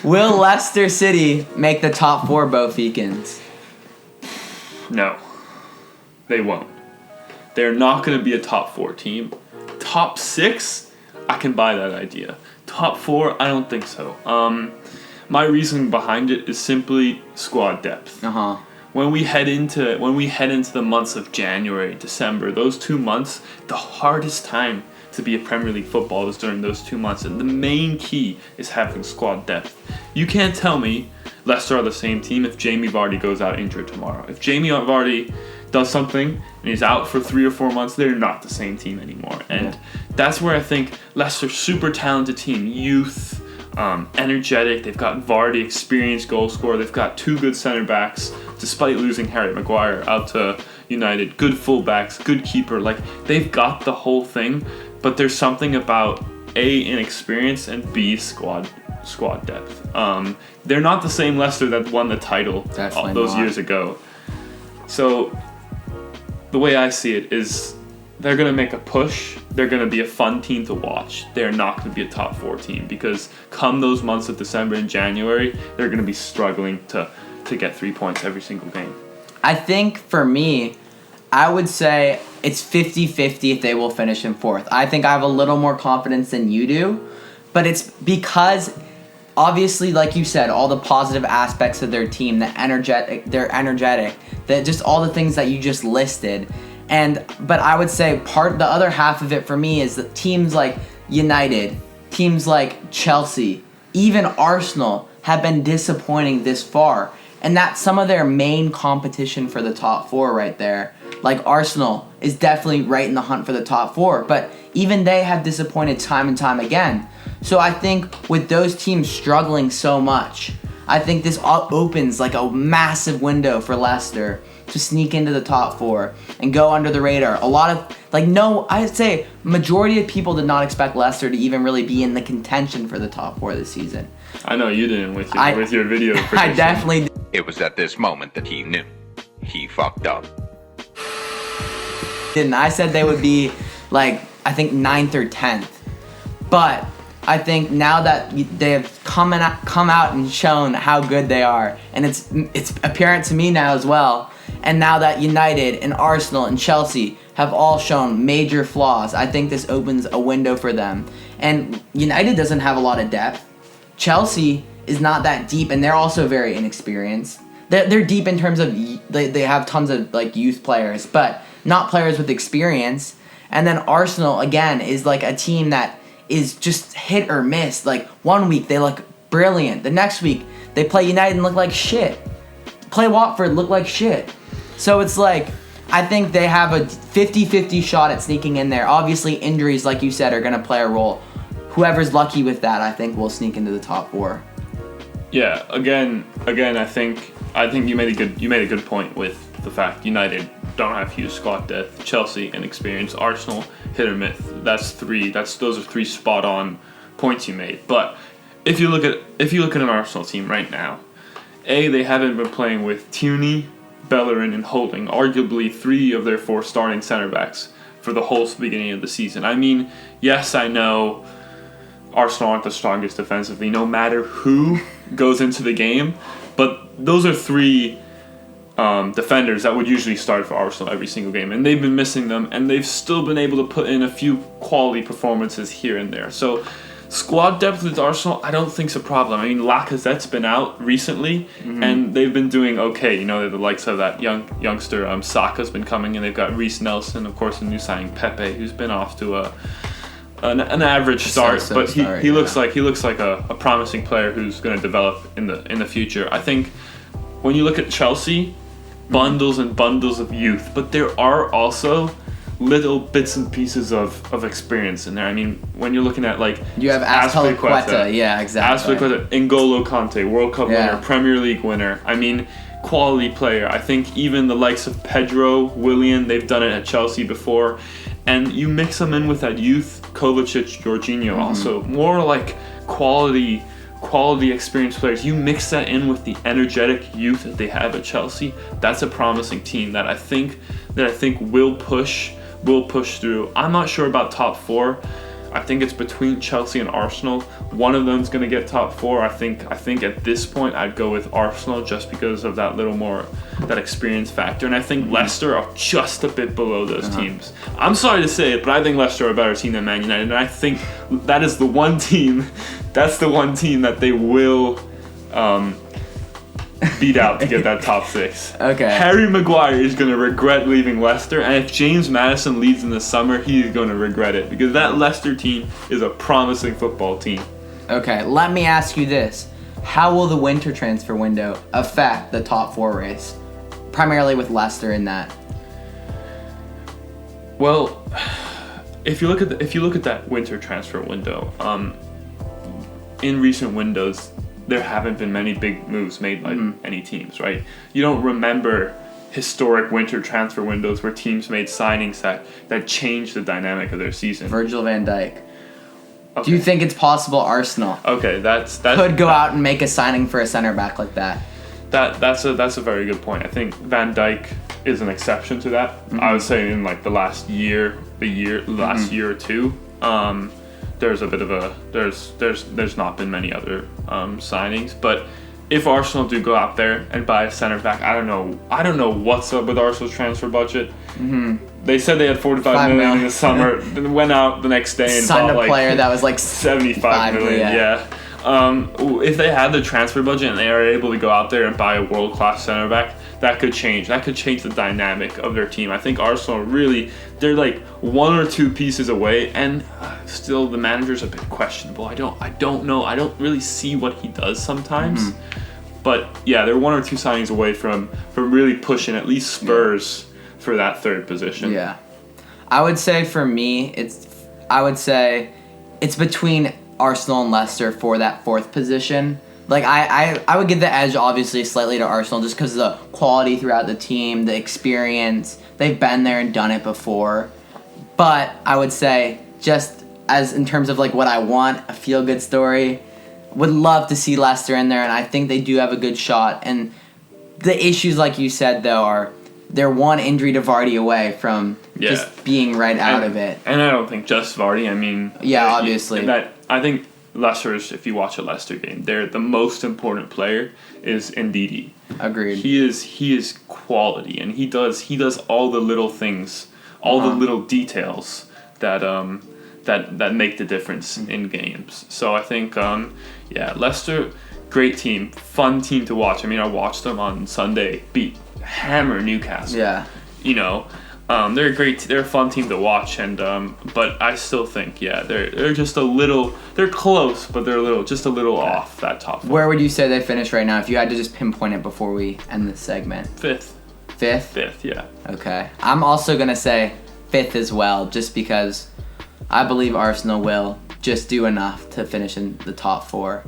Will Leicester City make the top 4, Bofekins? No, they won't. They're not going to be a top 4 team. Top 6, I can buy that idea. Top 4, I don't think so. My reasoning behind it is simply squad depth. When we head into the months of January, December, those 2 months, the hardest time to be a Premier League footballer is during those 2 months, and the main key is having squad depth. You can't tell me Leicester are the same team if Jamie Vardy goes out injured tomorrow. If Jamie Vardy does something and he's out for 3 or 4 months, they're not the same team anymore. And that's where I think Leicester's super talented team, youth, energetic. They've got Vardy, experienced goal scorer. They've got 2 good center backs, despite losing Harry Maguire out to United. Good fullbacks, good keeper. Like, they've got the whole thing, but there's something about A, inexperience, and B, squad depth. They're not the same Leicester that won the title all those years ago. So the way I see it is they're going to make a push. They're going to be a fun team to watch. They're not going to be a top 4 team because come those months of December and January, they're going to be struggling to get 3 points every single game. I think for me, I would say it's 50-50 if they will finish in 4th. I think I have a little more confidence than you do, but it's because obviously, like you said, all the positive aspects of their team, they're energetic, that just all the things that you just listed. But I would say the other half of it for me is that teams like United, teams like Chelsea, even Arsenal have been disappointing this far. And that's some of their main competition for the top 4 right there. Like Arsenal is definitely right in the hunt for the top 4, but even they have disappointed time and time again. So I think with those teams struggling so much, I think this opens like a massive window for Leicester to sneak into the top 4 and go under the radar. I'd say majority of people did not expect Leicester to even really be in the contention for the top 4 this season. I know you didn't with your video prediction. I definitely did. It was at this moment that he knew. He fucked up. Didn't. I said they would be I think 9th or 10th. But I think now that they have come out and shown how good they are, and it's apparent to me now as well, and now that United and Arsenal and Chelsea have all shown major flaws, I think this opens a window for them. And United doesn't have a lot of depth. Chelsea is not that deep, and they're also very inexperienced. They're deep in terms of they have tons of youth players, but not players with experience. And then Arsenal again is a team that is just hit or miss. 1 week they look brilliant, the next week they play United and look like shit. Play Watford, look like shit. So it's I think they have a 50-50 shot at sneaking in there. Obviously injuries, like you said, are going to play a role. Whoever's lucky with that, I think, will sneak into the top 4. Yeah, again, I think you made a good point with the fact United don't have huge squad depth. Chelsea inexperienced. Arsenal hit or miss. Those are 3 spot on points you made. But if you look at an Arsenal team right now, they haven't been playing with Tierney, Bellerin, and Holding, arguably 3 of their 4 starting center backs for the whole beginning of the season. I mean, yes, I know Arsenal aren't the strongest defensively, no matter who goes into the game, but those are 3 defenders that would usually start for Arsenal every single game, and they've been missing them, and they've still been able to put in a few quality performances here and there. So squad depth with Arsenal, I don't think is a problem. I mean, Lacazette's been out recently, and they've been doing okay. They're the likes of that youngster Saka's been coming, and they've got Reece Nelson, of course, a new signing Pepe, who's been off to an average start, but he looks like a promising player who's going to develop in the future. I think when you look at Chelsea, bundles and bundles of youth, but there are also little bits and pieces of experience in there. I mean, when you're looking at you have Azpilicueta, yeah, exactly. Azpilicueta, N'Golo Kante, World Cup winner, Premier League winner. I mean, quality player. I think even the likes of Pedro, Willian, they've done it at Chelsea before. And you mix them in with that youth, Kovacic, Jorginho, also more quality experienced players. You mix that in with the energetic youth that they have at Chelsea. That's a promising team that I think will push through. I'm not sure about top 4. I think it's between Chelsea and Arsenal. One of them's going to get top 4. I think at this point I'd go with Arsenal just because of that little more, that experience factor. And I think Leicester are just a bit below those teams. I'm sorry to say it, but I think Leicester are a better team than Man United. And I think that is the one team, that they will beat out to get that top 6. Okay. Harry Maguire is going to regret leaving Leicester, and if James Maddison leaves in the summer, he is going to regret it, because that Leicester team is a promising football team. Okay, let me ask you this. How will the winter transfer window affect the top 4 race? Primarily with Leicester in that. Well, if you look at that winter transfer window, in recent windows, there haven't been many big moves made by any teams, right? You don't remember historic winter transfer windows where teams made signings that changed the dynamic of their season. Virgil van Dijk. Okay. Do you think it's possible Arsenal that's could go out and make a signing for a center back like that? That's a very good point. I think Van Dijk is an exception to that. I would say in like the last year or two, there's a bit of a there's not been many other signings. But if Arsenal do go out there and buy a center back, I don't know what's up with Arsenal's transfer budget. They said they had 45 million in the summer, then went out the next day and signed bought a player that was like 75 million. Yeah. If they had the transfer budget and they are able to go out there and buy a world-class center back, that could change. That could change the dynamic of their team. I think Arsenal they're like 1 or 2 pieces away, and still the manager's a bit questionable. I don't know. I don't really see what he does sometimes. But yeah, they're 1 or 2 signings away from really pushing at least Spurs for that 3rd position. Yeah. I would say for me, it's between Arsenal and Leicester for that 4th position. Like I would give the edge obviously slightly to Arsenal just because of the quality throughout the team, the experience. They've been there and done it before. But I would say just as in terms of like what I want, a feel-good story, would love to see Leicester in there, and I think they do have a good shot. And the issues, like you said, though, are they're one injury to Vardy away from just being right out of it. And I don't think just Vardy. I mean, obviously. I think Leicester's, if you watch a Leicester game, the most important player is Ndidi. Agreed. He is quality, and he does all the little things, all the little details that make the difference in games. So I think Leicester, great team, fun team to watch. I mean, I watched them on Sunday hammer Newcastle. Yeah. You know, they're a fun team to watch, and but I still think they're just a little, they're close, but they're just a little off that top 4. Where would you say they finish right now if you had to just pinpoint it before we end this segment? 5th. 5th? 5th, yeah. Okay. I'm also gonna say 5th as well, just because I believe Arsenal will just do enough to finish in the top 4.